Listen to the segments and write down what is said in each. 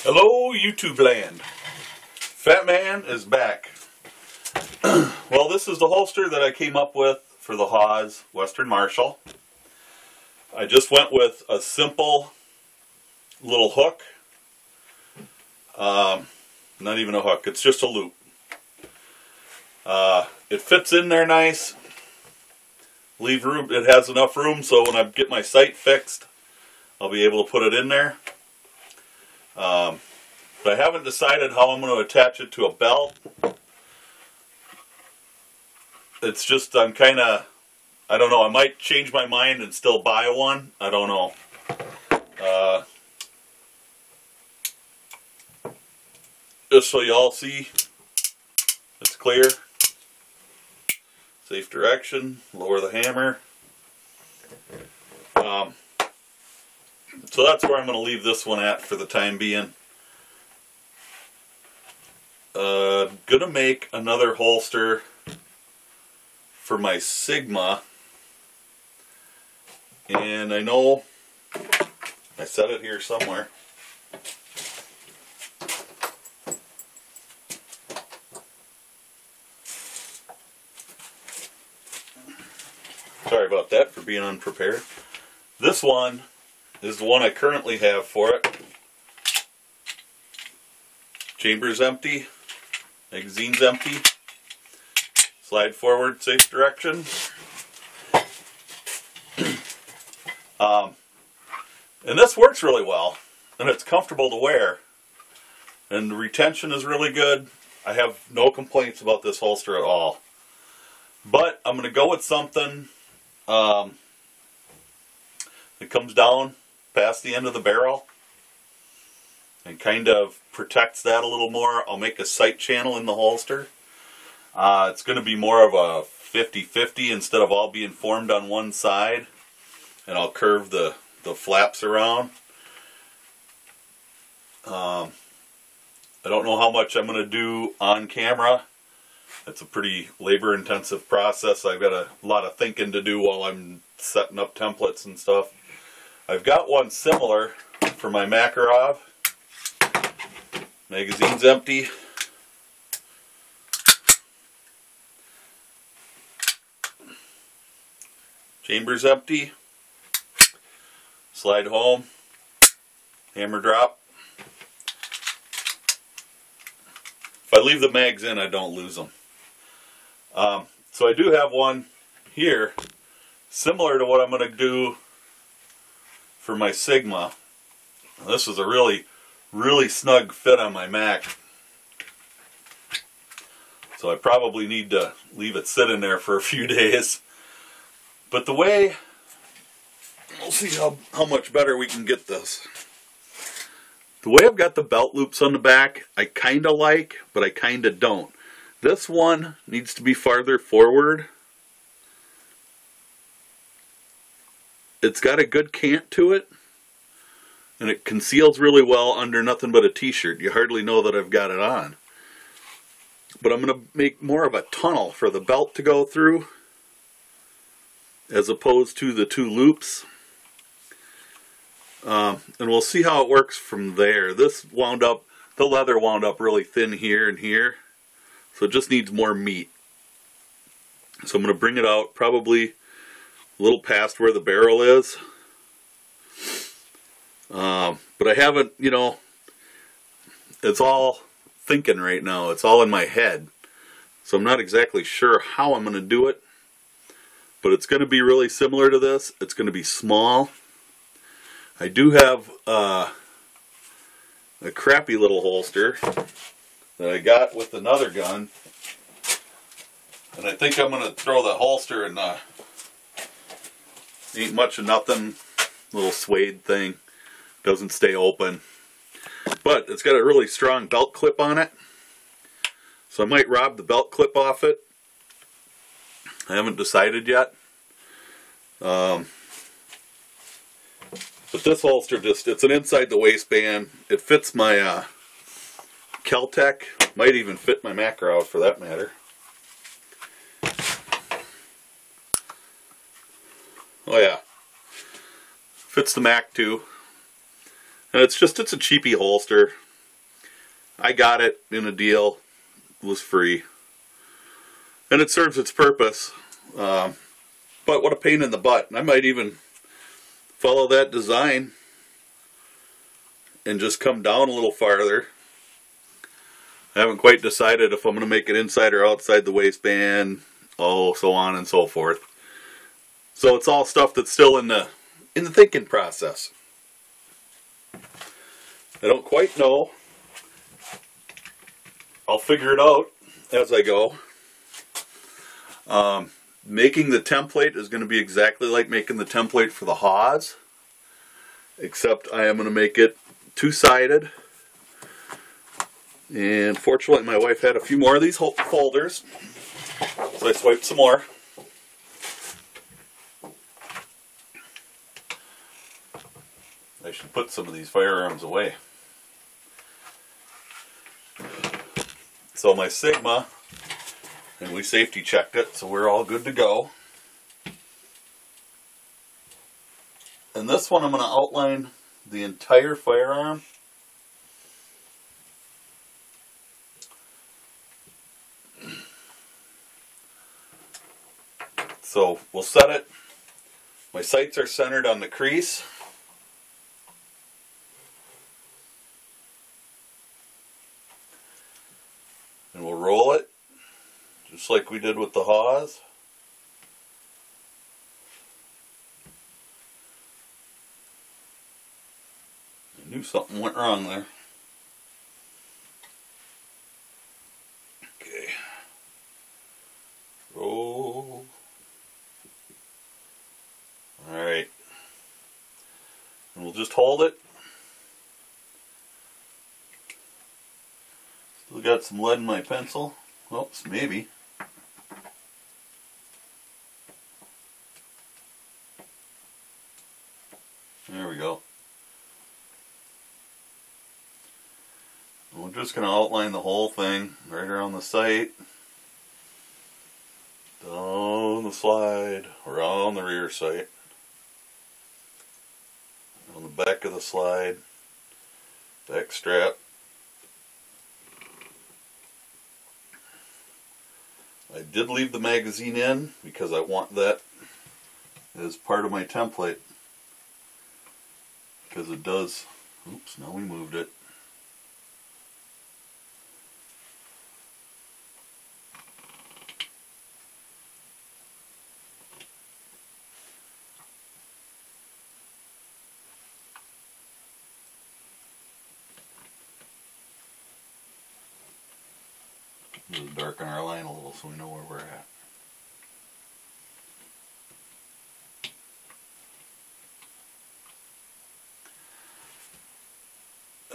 Hello YouTube land. Fat Man is back. Well, this is the holster that I came up with for the Haas Western Marshall. I just went with a simple little hook. Not even a hook, it's just a loop. It fits in there nice. Leave room, it has enough room so when I get my sight fixed, I'll be able to put it in there. But I haven't decided how I'm going to attach it to a belt. It's just, I'm kind of, I don't know, I might change my mind and still buy one. I don't know. Just so you all see, it's clear. Safe direction, lower the hammer. So that's where I'm going to leave this one at for the time being. Gonna make another holster for my Sigma, and I know I set it here somewhere. Sorry about that for being unprepared. This one is the one I currently have for it. Chamber's empty, magazine's empty. Slide forward, safe direction. And this works really well, and it's comfortable to wear. And the retention is really good. I have no complaints about this holster at all. But I'm going to go with something that comes down past the end of the barrel and kind of protects that a little more. I'll make a sight channel in the holster. It's going to be more of a 50-50 instead of all being formed on one side. And I'll curve the flaps around. I don't know how much I'm going to do on camera. It's a pretty labor intensive process. I've got a lot of thinking to do while I'm setting up templates and stuff. I've got one similar for my Makarov. Magazine's empty. Chamber's empty. Slide home. Hammer drop. If I leave the mags in, I don't lose them. So I do have one here, similar to what I'm going to do for my Sigma. This is a really snug fit on my Mac. So I probably need to leave it sit in there for a few days. But the way, we'll see how much better we can get this. The way I've got the belt loops on the back, I kind of like, but I kind of don't. This one needs to be farther forward. It's got a good cant to it, and it conceals really well under nothing but a t-shirt. You hardly know that I've got it on. But I'm going to make more of a tunnel for the belt to go through, as opposed to the two loops. And we'll see how it works from there. This wound up, the leather wound up really thin here and here. So it just needs more meat. So I'm going to bring it out probably a little past where the barrel is. But I haven't, you know, it's all thinking right now. It's all in my head. So I'm not exactly sure how I'm going to do it. But it's going to be really similar to this. It's going to be small. I do have a crappy little holster that I got with another gun, and I think I'm going to throw the holster in the ain't much of nothing little suede thing. Doesn't stay open, but it's got a really strong belt clip on it, so I might rob the belt clip off it. I haven't decided yet. But this holster it's an inside the waistband. It fits my Kel-Tec, might even fit my Makarov for that matter. Oh yeah, fits the Mac too. And it's a cheapy holster. I got it in a deal. It was free. And it serves its purpose. But what a pain in the butt. And I might even follow that design and just come down a little farther. I haven't quite decided if I'm going to make it inside or outside the waistband, so on and so forth. So it's all stuff that's still in the thinking process. I don't quite know. I'll figure it out as I go. Making the template is going to be exactly like making the template for the Haas, except I am going to make it two-sided. And fortunately my wife had a few more of these folders, so I swiped some more. I should put some of these firearms away. So my Sigma, and we safety checked it, so we're all good to go. And this one I'm going to outline the entire firearm. So we'll set it. My sights are centered on the crease. And we'll roll it, just like we did with the Haas. I knew something went wrong there. Okay. Roll. Alright. And we'll just hold it. Still got some lead in my pencil. Oops, maybe. There we go. And we're just going to outline the whole thing right around the sight. Down the slide, around the rear sight. On the back of the slide. Back strap. I did leave the magazine in because I want that as part of my template. Because it does, oops, now we moved it. Just darken our line a little so we know where we're at.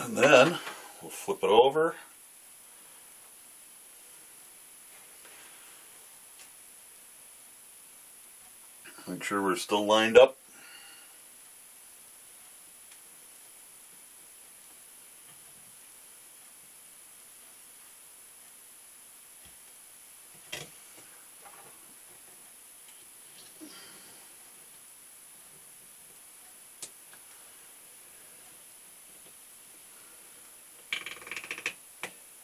And then we'll flip it over. Make sure we're still lined up.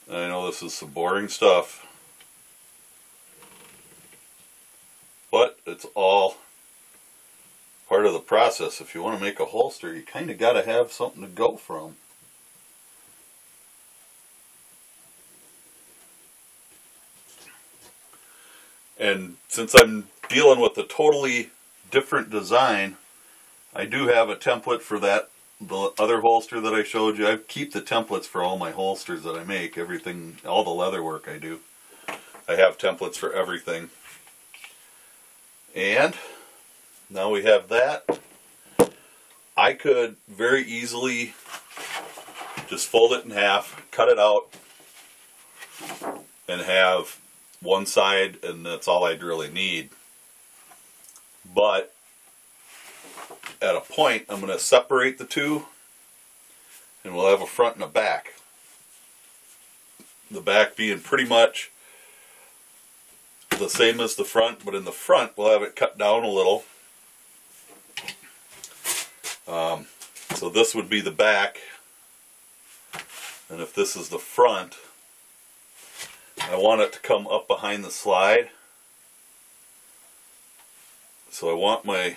I know this is some boring stuff, but it's all part of the process. If you want to make a holster, you kind of got to have something to go from. And since I'm dealing with a totally different design, I do have a template for that. The other holster that I showed you, I keep the templates for all my holsters that I make, everything, all the leather work I do. I have templates for everything. And now we have that. I could very easily just fold it in half, cut it out, and have one side, and that's all I'd really need. But at a point, I'm going to separate the two, and we'll have a front and a back. The back being pretty much the same as the front, but in the front we'll have it cut down a little. So this would be the back, And if this is the front, I want it to come up behind the slide. So I want my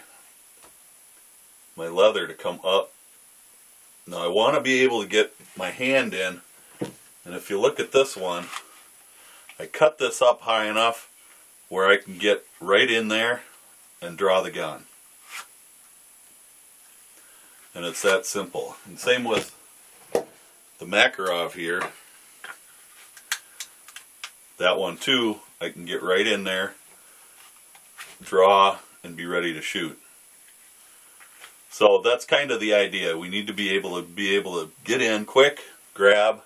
leather to come up. Now I want to be able to get my hand in, and if you look at this one, I cut this up high enough where I can get right in there and draw the gun. And it's that simple. And same with the Makarov here. That one too, I can get right in there, draw, and be ready to shoot. So that's kind of the idea. We need to be able to get in quick, grab,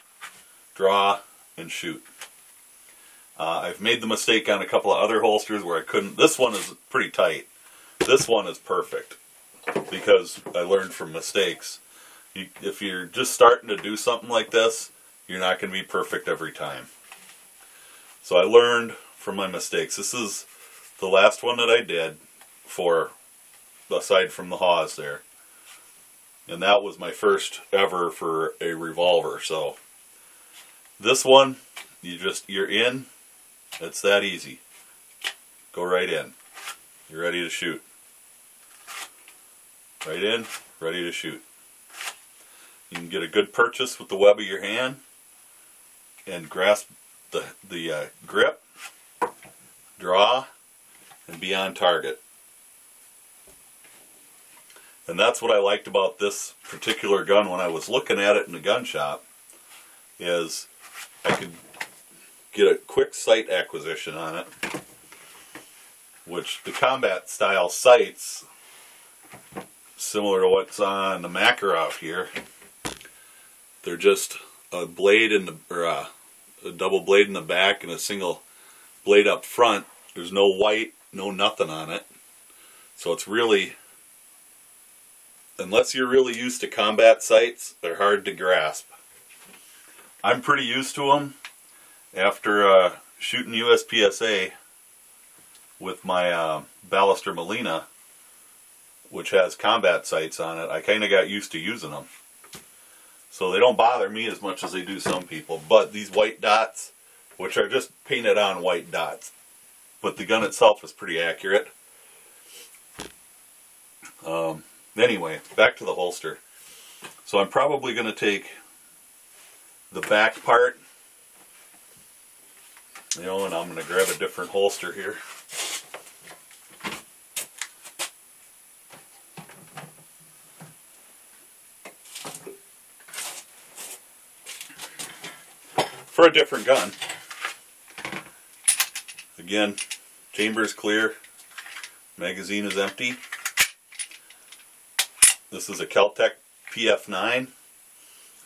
draw, and shoot. I've made the mistake on a couple of other holsters where I couldn't. This one is pretty tight. This one is perfect because I learned from mistakes. If you're just starting to do something like this, you're not going to be perfect every time. So I learned from my mistakes. This is the last one that I did for, aside from the Haws there. And that was my first ever for a revolver. So this one, you're in. It's that easy. Go right in. You're ready to shoot. Right in, ready to shoot. You can get a good purchase with the web of your hand and grasp the grip, draw, and be on target. And that's what I liked about this particular gun when I was looking at it in the gun shop, is I could get a quick sight acquisition on it, which the combat style sights, similar to what's on the Makarov here, they're just a blade in the, or a double blade in the back and a single blade up front. There's no white, no nothing on it. So it's really, unless you're really used to combat sights, they're hard to grasp. I'm pretty used to them after shooting USPSA with my Ballester Molina, which has combat sights on it. I kind of got used to using them. So they don't bother me as much as they do some people. But these white dots, which are just painted on white dots, but the gun itself is pretty accurate. Anyway, back to the holster. So I'm probably going to take the back part, and I'm going to grab a different holster here. For a different gun. Again, chamber is clear, magazine is empty. This is a Kel-Tec PF9.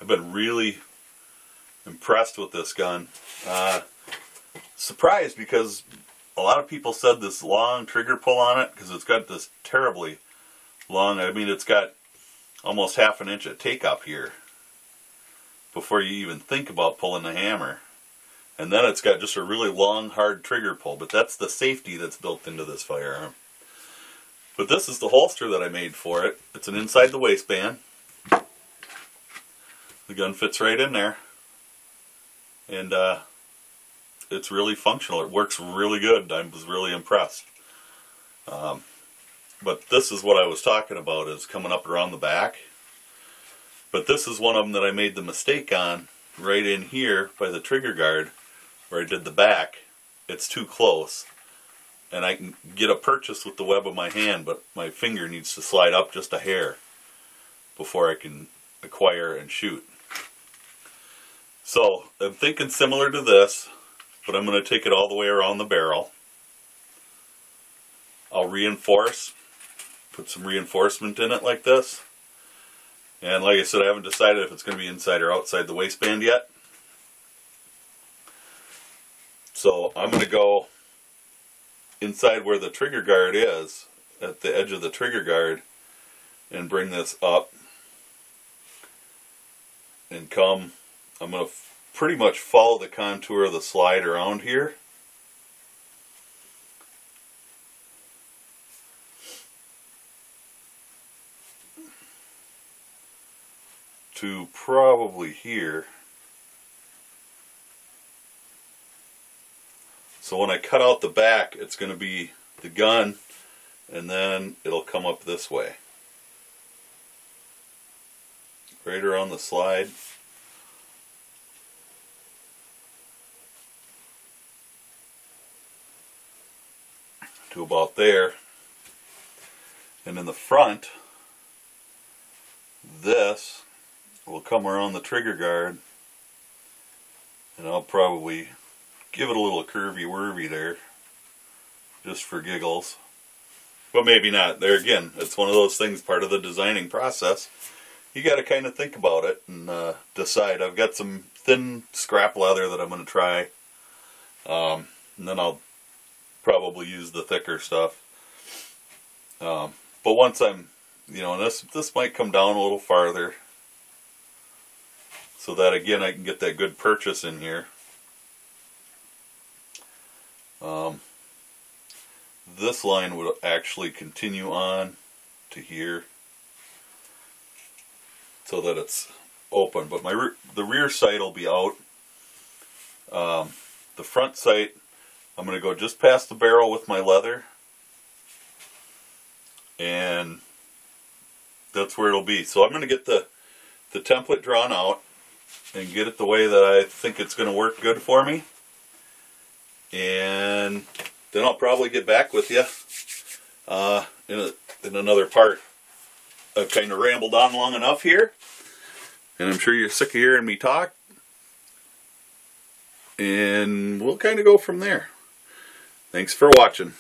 I've been really impressed with this gun. Surprised because a lot of people said this long trigger pull on it, because it's got this terribly long, I mean, it's got almost half an inch of take up here before you even think about pulling the hammer. And then it's got just a really long, hard trigger pull, but that's the safety that's built into this firearm. But this is the holster that I made for it. It's an inside the waistband. The gun fits right in there. And it's really functional. It works really good. I was really impressed. But this is what I was talking about, is coming up around the back. But this is one of them that I made the mistake on, right in here by the trigger guard, where I did the back. It's too close. And I can get a purchase with the web of my hand, but my finger needs to slide up just a hair before I can acquire and shoot. So I'm thinking similar to this, but I'm going to take it all the way around the barrel. I'll reinforce, put some reinforcement in it like this. And like I said, I haven't decided if it's going to be inside or outside the waistband yet. So I'm going to go inside where the trigger guard is, at the edge of the trigger guard, and bring this up and come. I'm going to pretty much follow the contour of the slide around here. To probably here. So when I cut out the back, it's going to be the gun, and then it'll come up this way. Right around the slide. To about there. And in the front, this will come around the trigger guard, and I'll probably give it a little curvy-wurvy there, just for giggles. But maybe not. There again, it's one of those things, part of the designing process. You got to kind of think about it and decide. I've got some thin scrap leather that I'm going to try, and then I'll probably use the thicker stuff. But once I'm, you know, and this might come down a little farther, so that again I can get that good purchase in here. This line would actually continue on to here, so that it's open. But the rear sight will be out. The front sight, I'm going to go just past the barrel with my leather, and that's where it'll be. So I'm going to get the template drawn out and get it the way that I think it's going to work good for me, and then I'll probably get back with you in another part. I've kind of rambled on long enough here, and I'm sure you're sick of hearing me talk, and we'll kind of go from there. Thanks for watching.